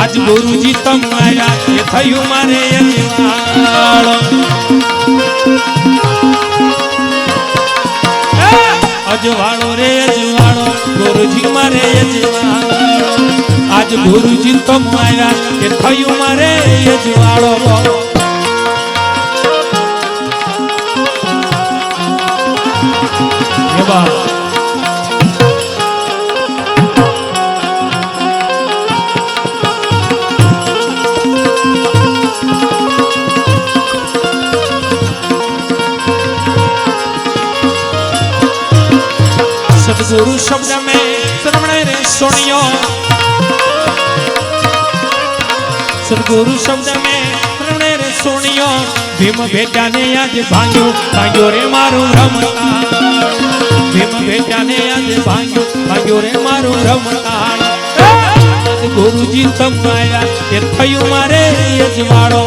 આજ ગુરુજી તમારા એ થયું મારે અજવાળો રે અજવાળો ગુરુજી મારે અજવાળો આજ ગુરુજી તમારા એ થયું મારે અજવાળો सतगुरु शब्द में श्रवण रे सुनियो सतगुरु शब्द में श्रवण रे सुनियो भीम बेटा ने आज भांग्यो भांग्यो रे मारो रमता भीम बेटा ने आज भांग्यो भांग्यो रे मारो रमता गुरुजी तमारा ये थયું मारे यजवाड़ो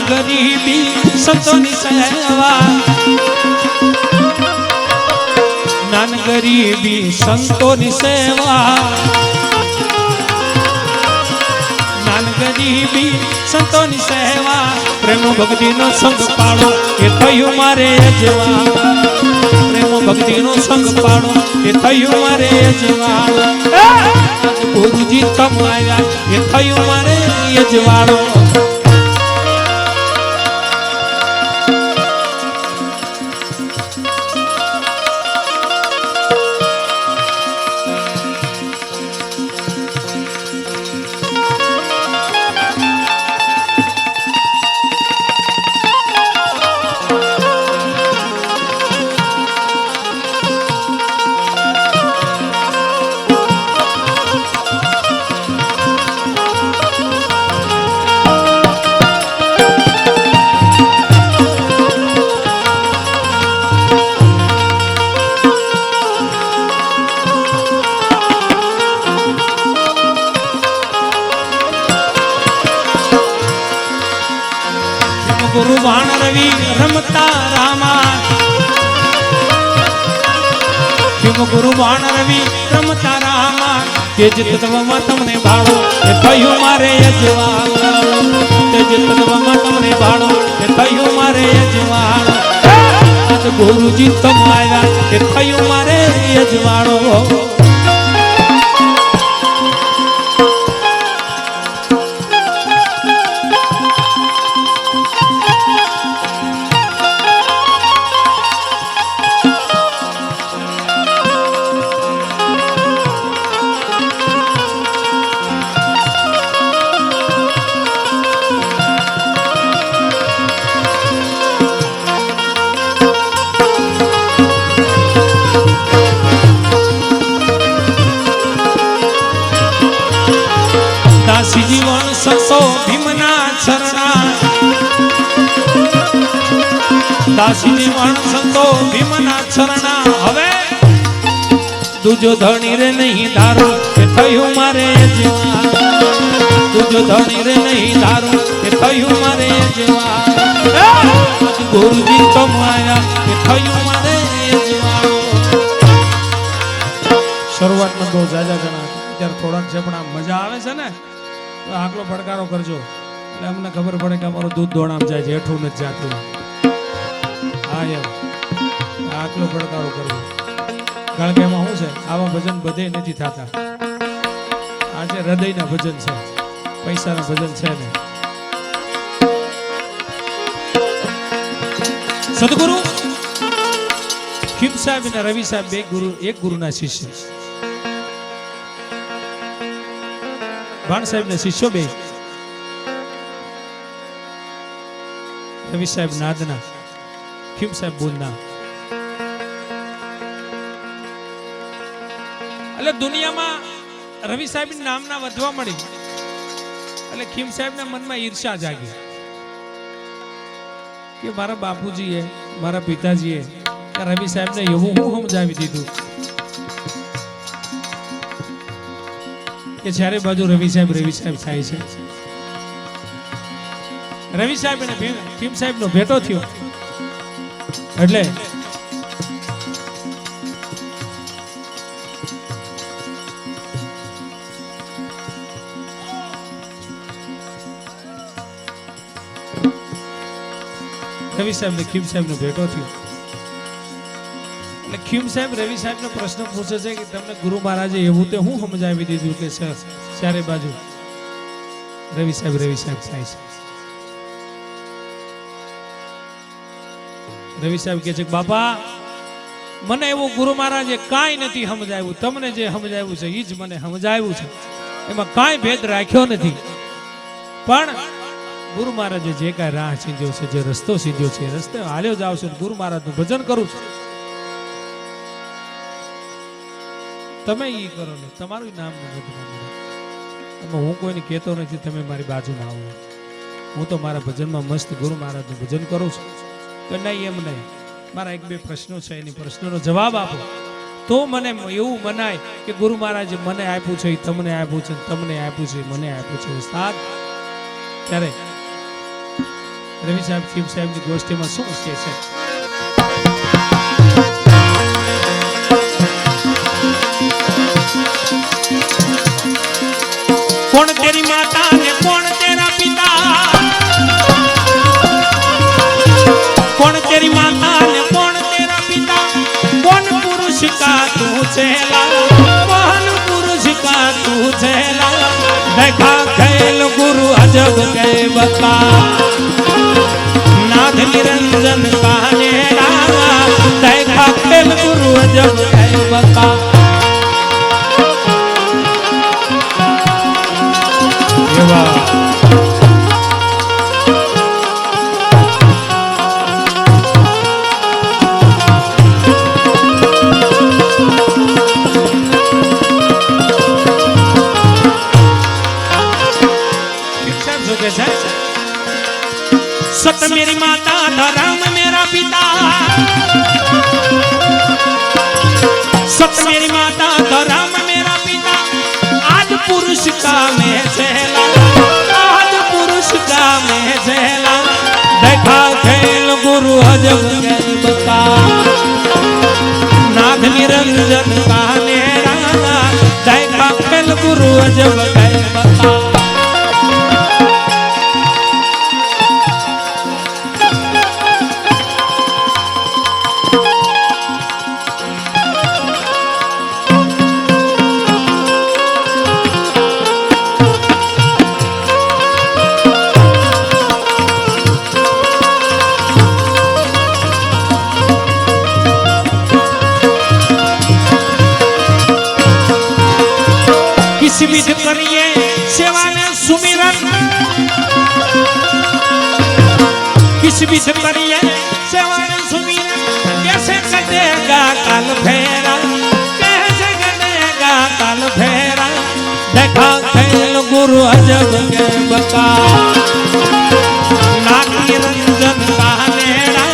गरीबी संतोनी सेवा नान गरीबी संतोनी सेवा नान गरीबी संतोनी सेवा प्रेम भक्ति नो संग पाड़ो ये थયું मारे अजवा प्रेम भक्ति नो संग पाड़ो ये थયું मारे अजवा गुरुजी तमारा ये थયું मारे अजवाड़ो गुरु बाण रवि रमता रामा शिव गुरु बाण रवि रमता रामा तेज तत्वમાં તમને ભાળો એ થયું મારે અજવાળ તેજ તત્વમાં તમને ભાળો એ થયું મારે અજવાળ આજ ગુરુજી તમારા એ થયું મારે અજવાળો जीवन संतो भीमना चरणा दासी जीवन संतो भीमना चरणा हवे दूजो धणी रे नहीं धारो के थયું मारे अजवा दूजो धणी रे नहीं धारो के थયું मारे अजवा गुरुजी तमारा के थયું मारे अजवा शुरुआत में तो जाजा जना त्यार थोड़ा जपना मजा आवे छे ने आकलो फड़कारो करजो એટલે અમને ખબર પડે કે અમારું દૂધ દોણામ જાય છે હેઠું નથી જાતું હા યાર આકલો ફડકારો કરજો કારણ કે એમાં શું છે આવા ભજન બધે નથી થતા આજે હૃદયના ભજન છે પૈસાના ભજન છે ને સદગુરુ ખીમ સાહેબ અને રવિ સાહેબ એક ગુરુના શિષ્ય ભાણ સાહેબ ના શિષ્યો બે રવિ સાહેબ નાદના, ખીમ સાહેબ બોલના. એટલે દુનિયામાં રવિ સાહેબ નામના વધવા મળી એટલે ખીમ સાહેબના મનમાં ઈર્ષા જાગી કે મારા બાપુજીએ, મારા પિતાજીએ રવિ સાહેબને એવું હું સમજાવી દીધું કે ચારે બાજુ રવિ સાહેબ થાય છે. રવિ સાહેબ અને ભીમ સાહેબ નો ભેટો થયો એટલે રવિ સાહેબ ને ખીમ સાહેબ નો ભેટો થયો એટલે ખીમ સાહેબ રવિ સાહેબ નો પ્રશ્ન પૂછે છે કે તમને ગુરુ મહારાજે એવું તે હું સમજાવી દીધું કે ચારે બાજુ રવિ સાહેબ થાય છે. રવિ સાહેબ કહે છે કે બાપા મને એવું ગુરુ મહારાજે કાંઈ નથી સમજાવ્યું, તમને જે સમજાવ્યું છે એ જ મને સમજાવ્યું છે, એમાં કાંઈ ભેદ રાખ્યો નથી. પણ ગુરુ મહારાજે જે કાંઈ રાહ ચીંધ્યો છે, જે રસ્તો સીધ્યો છે, એ રસ્તે હાલ્યો જાવ છું, ગુરુ મહારાજનું ભજન કરું છું. તમે એ કરો ને તમારું નામ નથી. હું કોઈને કહેતો નથી તમે મારી બાજુમાં આવો, હું તો મારા ભજનમાં મસ્ત ગુરુ મહારાજનું ભજન કરું છું. કે નહીં એમ નહીં, મારા એક બે પ્રશ્નો છે, એની પ્રશ્નોનો જવાબ આપો તો મને એવું મનાય કે ગુરુ મહારાજે મને આપ્યું છે, તમને આપ્યું છે, તમને આપ્યું છે, મને આપ્યું છે ઉસ્તાદ. ત્યારે રવિ સાહેબ ખીમ સાહેબની ગોષ્ઠીમાં શું કહે છે? કોણ તેરી માતા ને કોણ તેરા પિતા, कौन तेरी माता ने कौन तेरा पिता, कौन पुरुष का तू चेला, कौन पुरुष का तू चेला. देखा खेल गुरु अजब के बता, नाथ निरंजन का नेड़ा. देखा खेल गुरु अजब के बता. सत मेरी माता धर्म मेरा पिता, सत मेरी माता धर्म मेरा पिता. आज पुरुष का मैं चेला, आज पुरुष का मैं चेला. देखा खेल गुरु अजब के बता, नाथ निरंजन का नेड़ा. देखा खेल गुरु अजब के बता. विध करिए सेवा में सुमिरन, किस विध करिए सेवा में सुमिरन. कैसे कटेगा काल फेरा, कैसे कटेगा काल फेरा. देखा खेल गुरु अजब के बता, नाथ निरंजन का नेड़ा.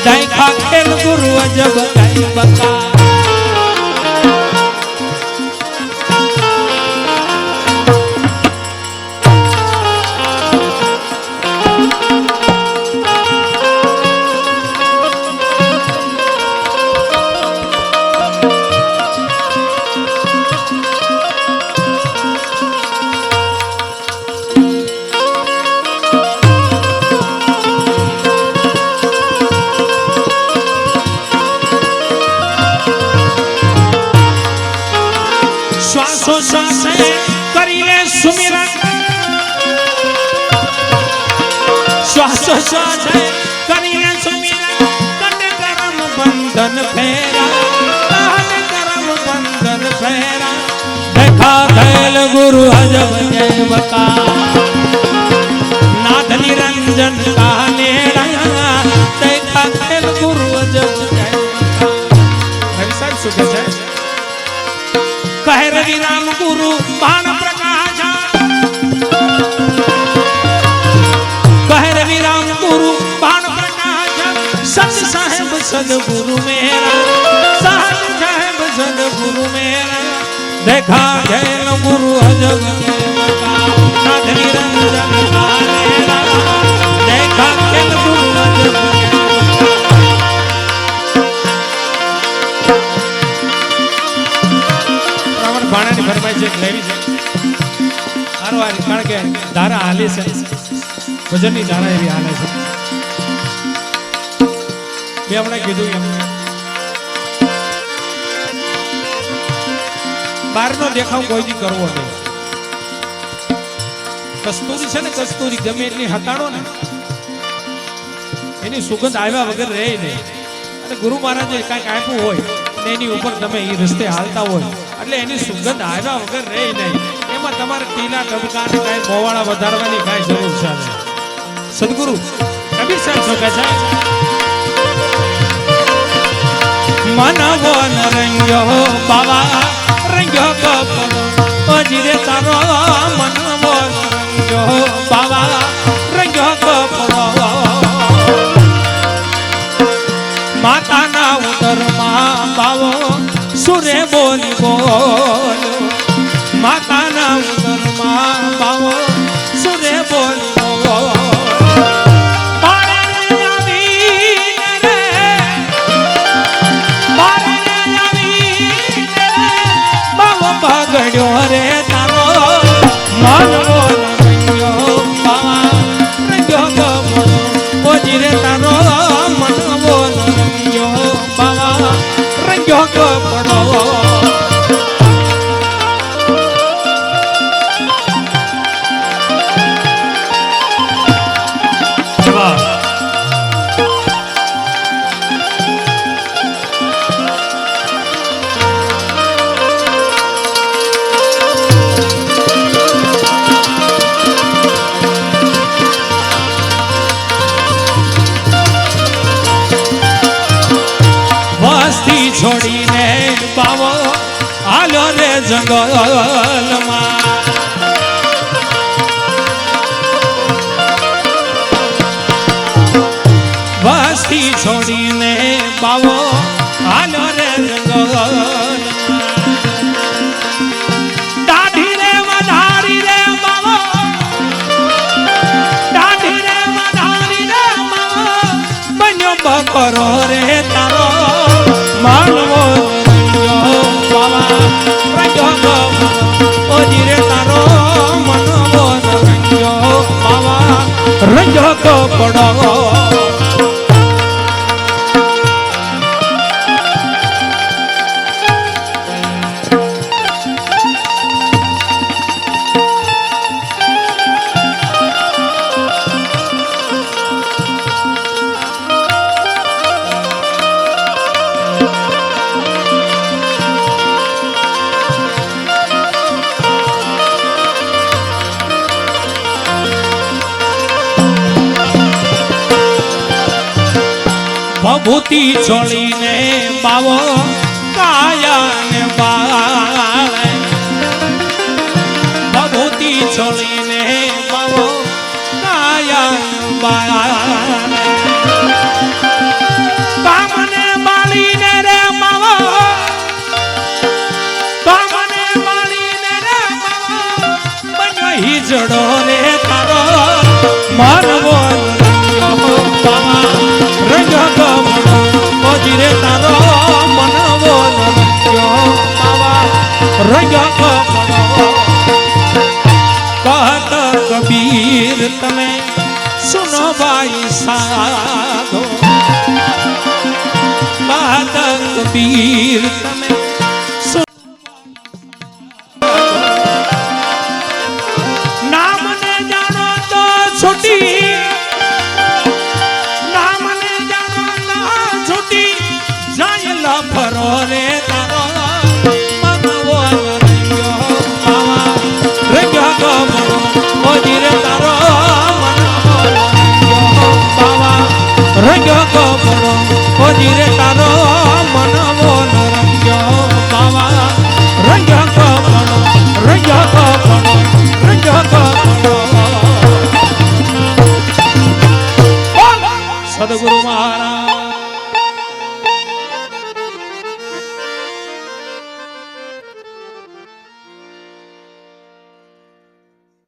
देखा खेल गुरु अजब के बता. श्वासो श्वास करिए सुमिरन, श्वासो श्वास करिए सुमिरन. कट करम बंधन फेरा, कट करम बंधन फेरा. देखा खेल गुरु अजब के बता, नाथ निरंजन का नेड़ा. નાથ નિરંજન કાલેલા દેખા કેમ ભાણાની ફરમાઈ છે લેવી છે સારું આ કારણ કે ધારા હાલી છે ભજનની ધારા એવી હાલે છે મેં હમણાં કીધું એમ બહારનો દેખાવ કોઈથી કરવો નહીં. કસ્તુરી છે ને કસ્તુરી ગમે એટલી હટાડો ને એની સુગંધ આવ્યા વગર રહે નહીં. અને ગુરુ મહારાજે કાંઈક આપ્યું હોય ને એની ઉપર તમે એ રસ્તે હાલતા હોય એટલે એની સુગંધ આવ્યા વગર રહે નહીં. એમાં તમારે ટીલા ટબકા ને કાંઈ મોવાળા વધારવાની કાંઈ જરૂર છે નહીં. સદગુરુ કબીર સાહેબ શું કહે છે? મનવો ન રંગ્યો બાવા રંગ્યો કપડો અજીરે તારો મનવો ન રંગ્યો બાવા રંગ્યો કપડો માતાના ઉદરમાં બાવો સુરે બોલી બોલ માતાના ઉદરમાં બાવો સુરે બોલી બોલ ગડ્યો રે તારો મનવો રંગ્યો બાવા રંગ્યો કપડો ઓજી રે તારો મનવો રંગ્યો બાવા રંગ્યો કપડો છોડીને બાવો હાલો રે જંગલમાં વસ્તી છોડીને બાવો હાલો રે જંગલમાં દાઢી રે વધારી રે બાવો દાઢી રે વધારી રે બાવો બન્યો બકરો રે તારો માનવો રંગ્યો બાવા રંગ્યો કપડો ઓજી રે તારો મનવો રંગ્યો બાવા રંગ્યો કપડો ભભૂતિ છોડીને બાવો કાયાને બાળે ભભૂતિ છોડીને બાવો કાયાને બાળે કામને બાળીને રે બાવો કામને બાળીને રે બાવો બન્યો હિજડો રે તારો માનવો રંગ્યો બાવા રંગ્યો કપડો ઓજી રે તારો મનવો રંગ્યો બાવા રંગ્યો કપડો કહત કબીર તમે સુનો ભાઈ સાધો કહત કબીર તમે